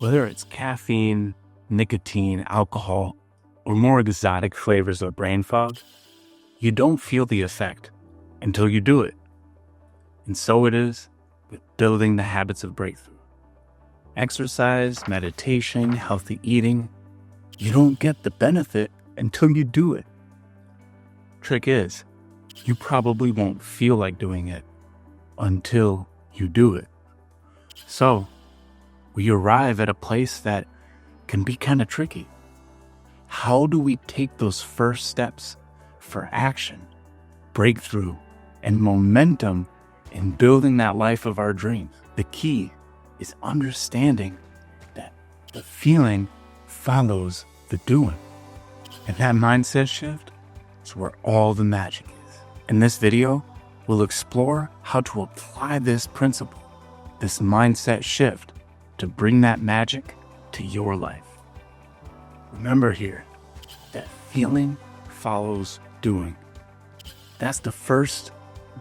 Whether it's caffeine, nicotine, alcohol, or more exotic flavors of brain fog, you don't feel the effect until you do it. And so it is with building the habits of breakthrough. Exercise, meditation, healthy eating, you don't get the benefit until you do it. Trick is, you probably won't feel like doing it until you do it. So, we arrive at a place that can be kind of tricky. How do we take those first steps for action, breakthrough, and momentum in building that life of our dreams? The key is understanding that the feeling follows the doing. And that mindset shift is where all the magic is. In this video, we'll explore how to apply this principle, this mindset shift, to bring that magic to your life. Remember here that feeling follows doing. That's the first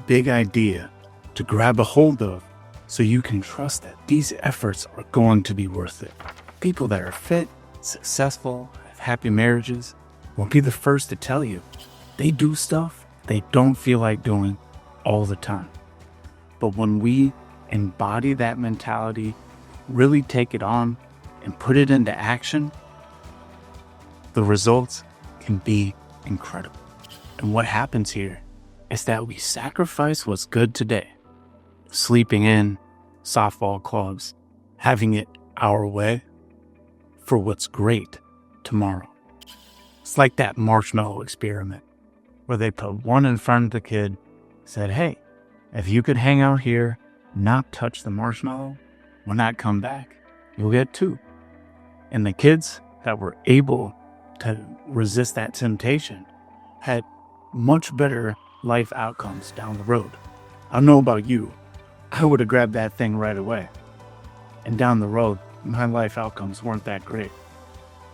big idea to grab a hold of so you can trust that these efforts are going to be worth it. People that are fit, successful, have happy marriages will be the first to tell you they do stuff they don't feel like doing all the time. But when we embody that mentality, really take it on and put it into action, the results can be incredible. And what happens here is that we sacrifice what's good today, sleeping in, softball clubs, having it our way, for what's great tomorrow. It's like that marshmallow experiment where they put one in front of the kid, said, hey, if you could hang out here, not touch the marshmallow, when I come back, you'll get 2. And the kids that were able to resist that temptation had much better life outcomes down the road. I don't know about you, I would have grabbed that thing right away. And down the road, my life outcomes weren't that great.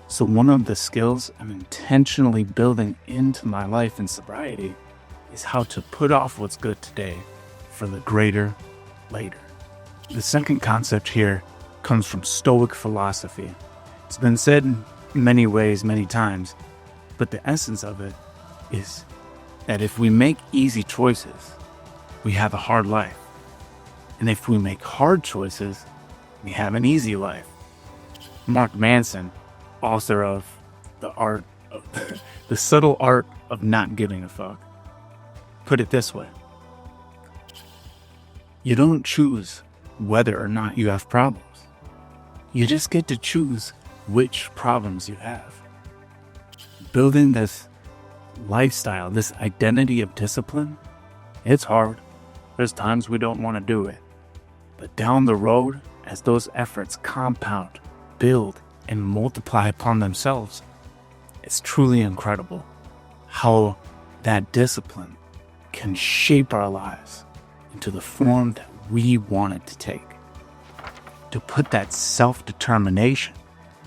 So one of the skills I'm intentionally building into my life in sobriety is how to put off what's good today for the greater later. The second concept here comes from Stoic philosophy. It's been said in many ways, many times, but the essence of it is that if we make easy choices, we have a hard life. And if we make hard choices, we have an easy life. Mark Manson, author of The Subtle Art of Not Giving a Fuck, put it this way. You don't choose whether or not you have problems. You just get to choose which problems you have. Building this lifestyle, this identity of discipline, it's hard. There's times we don't want to do it. But down the road, as those efforts compound, build, and multiply upon themselves, it's truly incredible how that discipline can shape our lives into the form that we want it to take. To put that self-determination,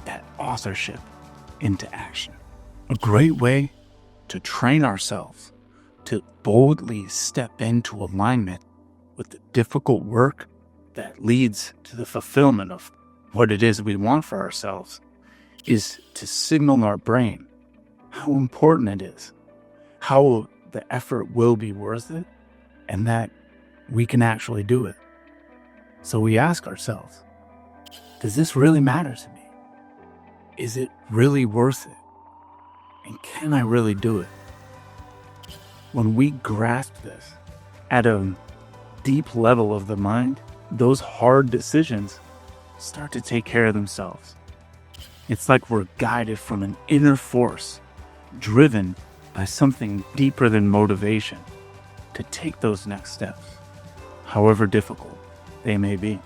that authorship into action. A great way to train ourselves to boldly step into alignment with the difficult work that leads to the fulfillment of what it is we want for ourselves is to signal our brain how important it is, how the effort will be worth it, and that we can actually do it. So we ask ourselves, does this really matter to me? Is it really worth it? And can I really do it? When we grasp this at a deep level of the mind, those hard decisions start to take care of themselves. It's like we're guided from an inner force, driven by something deeper than motivation, to take those next steps, however difficult they may be.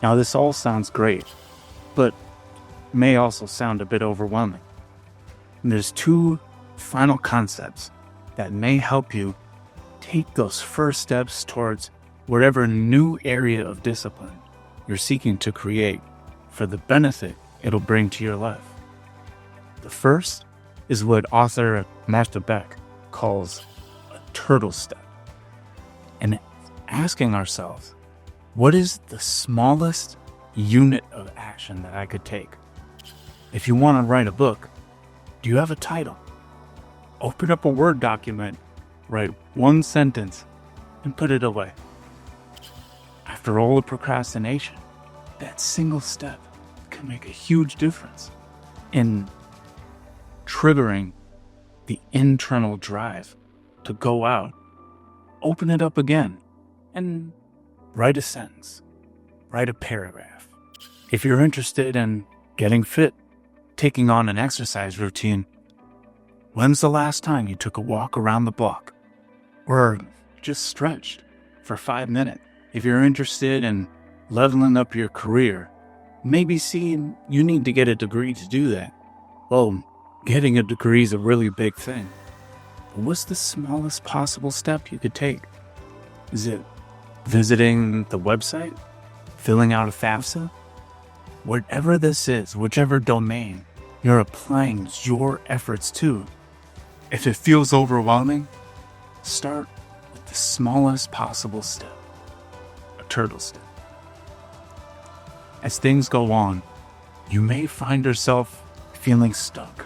Now, this all sounds great, but may also sound a bit overwhelming. And there's 2 final concepts that may help you take those first steps towards whatever new area of discipline you're seeking to create for the benefit it'll bring to your life. The first is what author Master Beck calls a turtle step. And asking ourselves, what is the smallest unit of action that I could take. If you want to write a book, do you have a title? Open up a Word document, write one sentence, and put it away. After all the procrastination, that single step can make a huge difference in triggering the internal drive to go out, open it up again, and write a sentence, write a paragraph. If you're interested in getting fit, taking on an exercise routine, when's the last time you took a walk around the block or just stretched for 5 minutes? If you're interested in leveling up your career, maybe seeing you need to get a degree to do that. Well, getting a degree is a really big thing. But what's the smallest possible step you could take? Is it visiting the website? Filling out a FAFSA? Whatever this is, whichever domain you're applying your efforts to, if it feels overwhelming, start with the smallest possible step. A turtle step. As things go on, you may find yourself feeling stuck,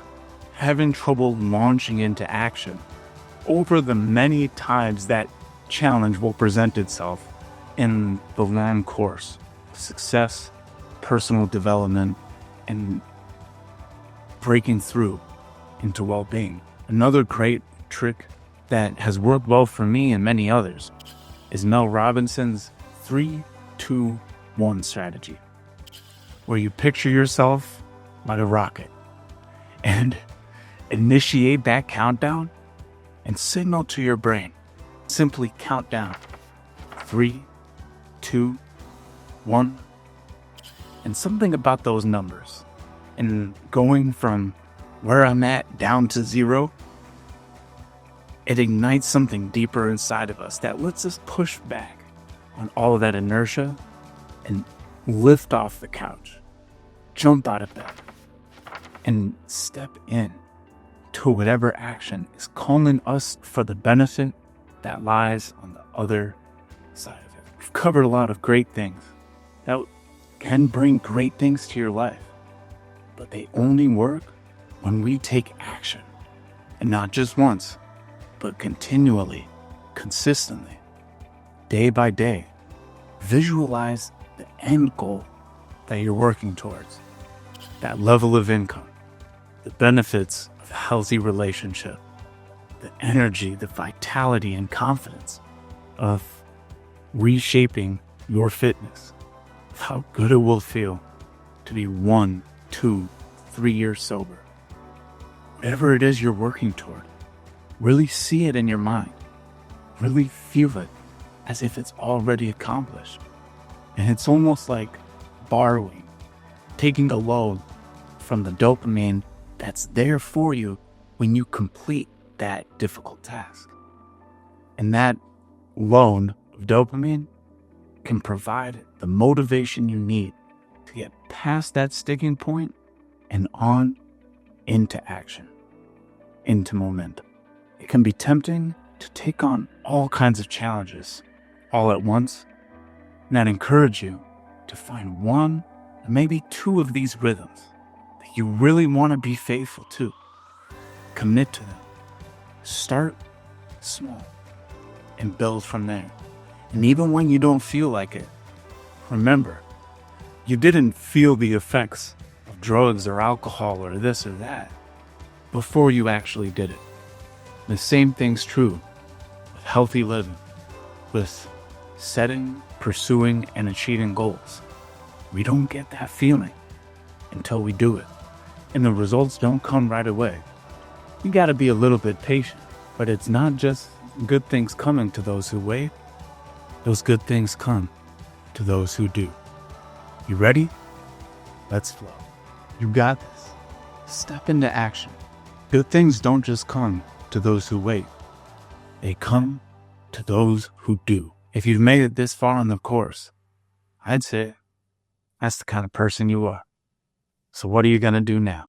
having trouble launching into action over the many times that challenge will present itself in the long course of success, personal development, and breaking through into well-being. Another great trick that has worked well for me and many others is Mel Robinson's 3-2-1 strategy, where you picture yourself like a rocket and initiate that countdown and signal to your brain. Simply count down 3, 2, 1, and something about those numbers and going from where I'm at down to 0, it ignites something deeper inside of us that lets us push back on all of that inertia and lift off the couch, jump out of bed, and step in to whatever action is calling us for the benefit that lies on the other side of it. We've covered a lot of great things that can bring great things to your life, but they only work when we take action, and not just once, but continually, consistently, day by day. Visualize the end goal that you're working towards, that level of income, the benefits of a healthy relationship, the energy, the vitality, and confidence of reshaping your fitness, of how good it will feel to be 1, 2, 3 years sober. Whatever it is you're working toward, really see it in your mind. Really feel it as if it's already accomplished. And it's almost like borrowing, taking a loan from the dopamine that's there for you when you complete that difficult task. And that loan of dopamine can provide the motivation you need to get past that sticking point and on into action, into momentum. It can be tempting to take on all kinds of challenges all at once, and I'd encourage you to find 1 or maybe 2 of these rhythms that you really want to be faithful to. Commit to them. Start small and build from there. And even when you don't feel like it, remember, you didn't feel the effects of drugs or alcohol or this or that before you actually did it. The same thing's true with healthy living, with setting, pursuing, and achieving goals. We don't get that feeling until we do it. And the results don't come right away. You gotta be a little bit patient, but it's not just good things coming to those who wait. Those good things come to those who do. You ready? Let's flow. You got this. Step into action. Good things don't just come to those who wait. They come to those who do. If you've made it this far on the course, I'd say that's the kind of person you are. So what are you going to do now?